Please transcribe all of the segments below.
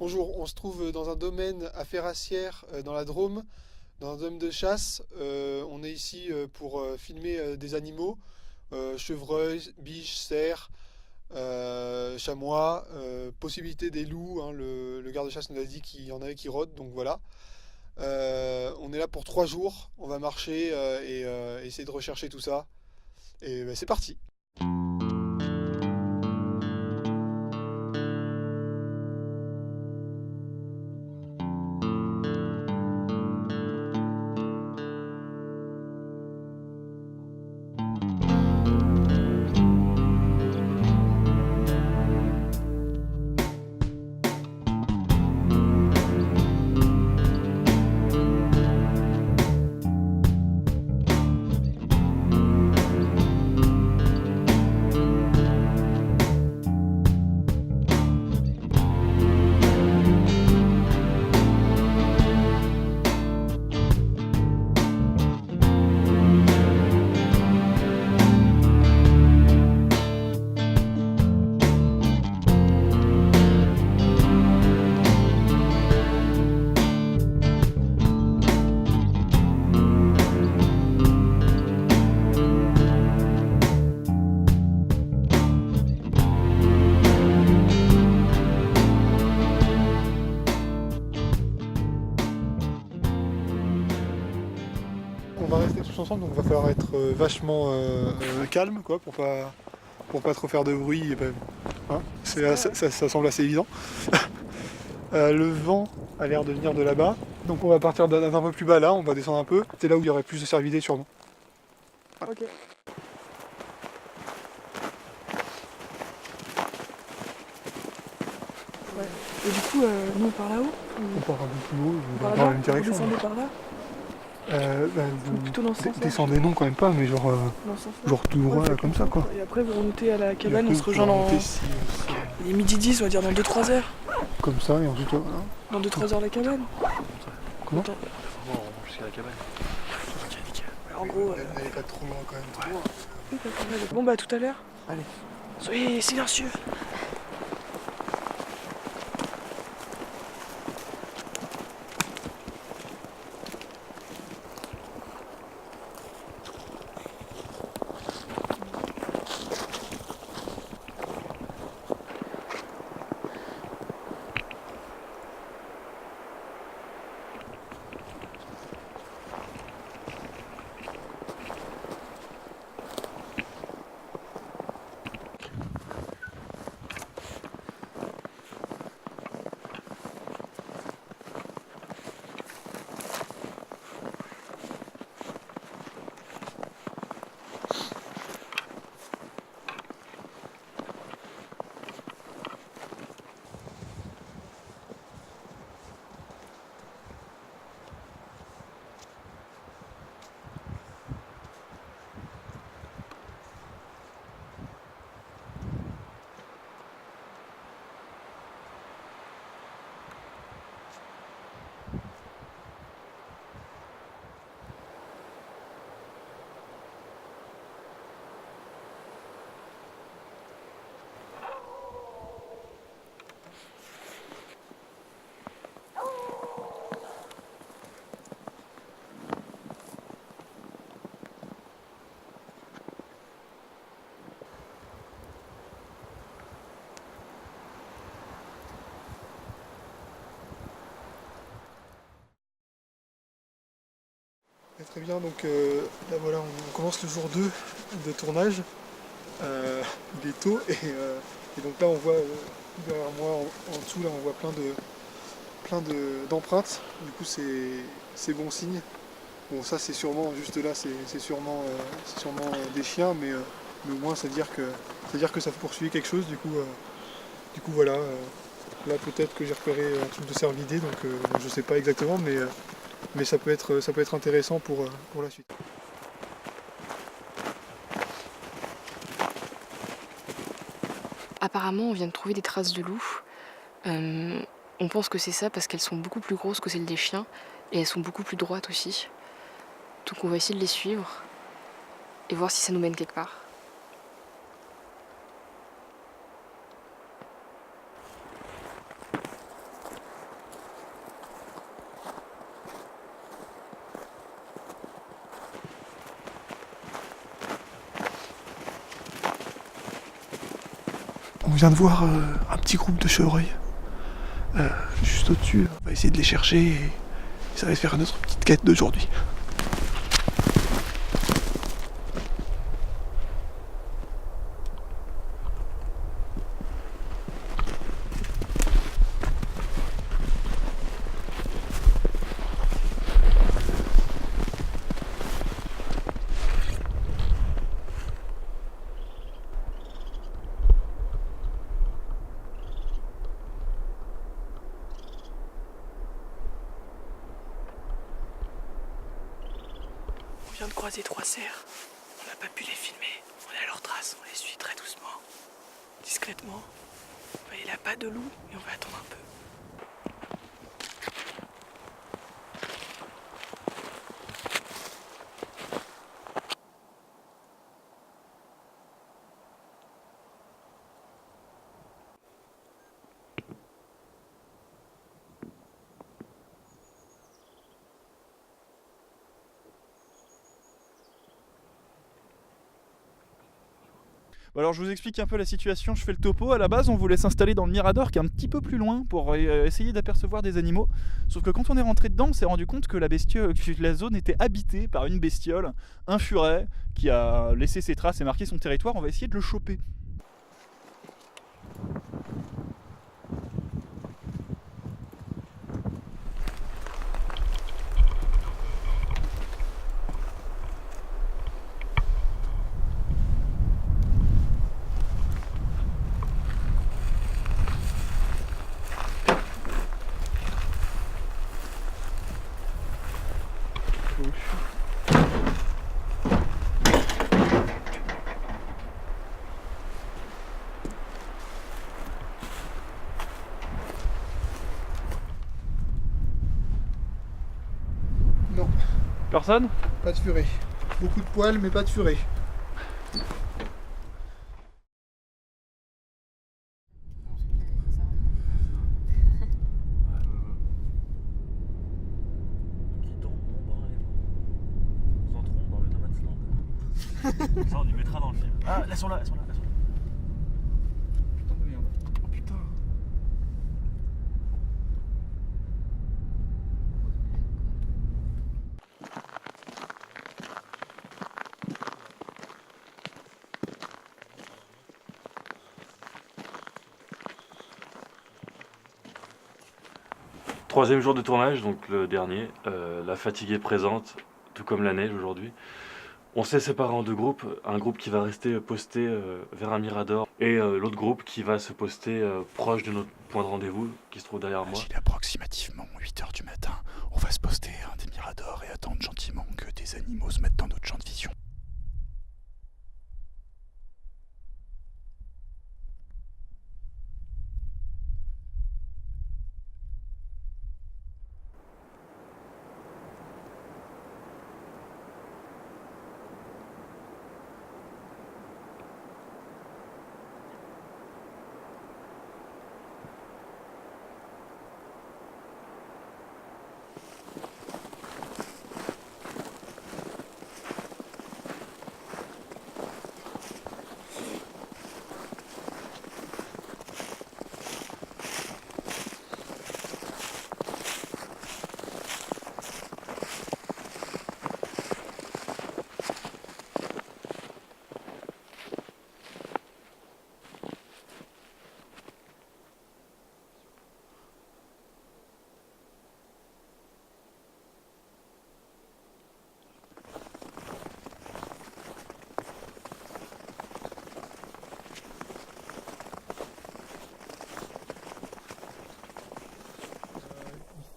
Bonjour, on se trouve dans un domaine à Ferrassières, dans la Drôme, dans un domaine de chasse. On est ici pour filmer des animaux, chevreuils, biches, cerfs, chamois, possibilité des loups, hein, le garde-chasse nous a dit qu'il y en avait qui rôdent, donc voilà. On est là pour 3 jours, on va marcher et essayer de rechercher tout ça. Et c'est parti! On va rester tous ensemble, donc il va falloir être vachement calme quoi, pour pas trop faire de bruit. Et hein, ça semble assez évident. Le vent a l'air de venir de là-bas, donc on va partir d'un peu plus bas là, on va descendre un peu. C'est là où il y aurait plus de cervidés sur nous. Ok. Ouais. Et du coup, nous par là-haut On part un peu plus haut, Par dans là, la même direction. vous descendez par là plutôt dans ce sens-là. Descendez non quand même pas, mais genre, Dans ce sens-là. genre tout droit là, comme ça quoi. Et après, vous remontez à la Et cabane, après, on se vous rejoint pouvez dans... remonter ici, Il est midi 10, on va dire dans 2-3 heures. comme ça, et ensuite voilà. Dans 2-3 heures la cabane. Comment? Attends. Vraiment, on rentre jusqu'à la cabane. Ok, nickel. En gros... Elle est pas trop loin quand même. Trop loin. Oui, d'accord, allez. Bon bah à tout à l'heure. Allez. Soyez silencieux. Très bien, donc là voilà, on commence le jour 2 de tournage. Il est tôt et donc là on voit derrière moi en dessous là on voit d'empreintes. Du coup c'est bon signe. Bon ça c'est sûrement juste là c'est sûrement des chiens mais au moins c'est-à-dire que ça poursuit quelque chose du coup voilà. Là peut-être que j'ai repéré un truc de cervidé donc je sais pas exactement mais ça peut être intéressant pour la suite. Apparemment, on vient de trouver des traces de loups. On pense que c'est ça parce qu'elles sont beaucoup plus grosses que celles des chiens et elles sont beaucoup plus droites aussi. Donc on va essayer de les suivre et voir si ça nous mène quelque part. vient de voir un petit groupe de chevreuils juste au-dessus. On va essayer de les chercher et ça va faire notre petite quête d'aujourd'hui. On vient de croiser 3 cerfs. On n'a pas pu les filmer. On est à leur trace, on les suit très doucement, discrètement. Il n'y a pas de loup et on va attendre un peu. Bon alors je vous explique un peu la situation, je fais le topo. À la base on voulait s'installer dans le Mirador qui est un petit peu plus loin pour essayer d'apercevoir des animaux. Sauf que quand on est rentré dedans on s'est rendu compte que la zone était habitée par une bestiole, un furet, qui a laissé ses traces et marqué son territoire. On va essayer de le choper. Non, Personne? pas de furet. Beaucoup de poils, mais pas de furet. Ça, on y mettra dans le film. Ah, elles sont là, elles sont là. Putain de merde. Oh putain. Troisième jour de tournage, donc le dernier. La fatigue est présente, tout comme la neige aujourd'hui. On s'est séparés en 2 groupes. Un groupe qui va rester posté vers un mirador et l'autre groupe qui va se poster proche de notre point de rendez-vous qui se trouve derrière moi. Il est approximativement 8h du matin. On va se poster à un des miradors et attendre gentiment que des animaux se mettent dans notre champ de vision.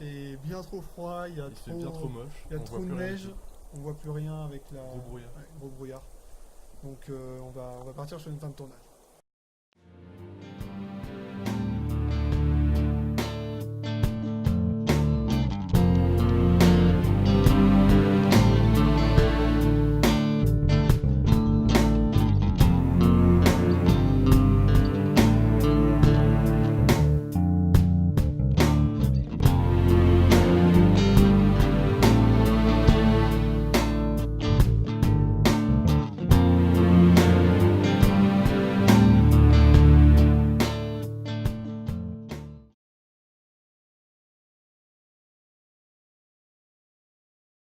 C'est bien trop froid, il y a bien trop moche. il y a On trop voit de plus rien neige, du tout. on voit plus rien avec la Gros brouillard. ouais, gros brouillard. Donc on va partir sur une fin de tournage.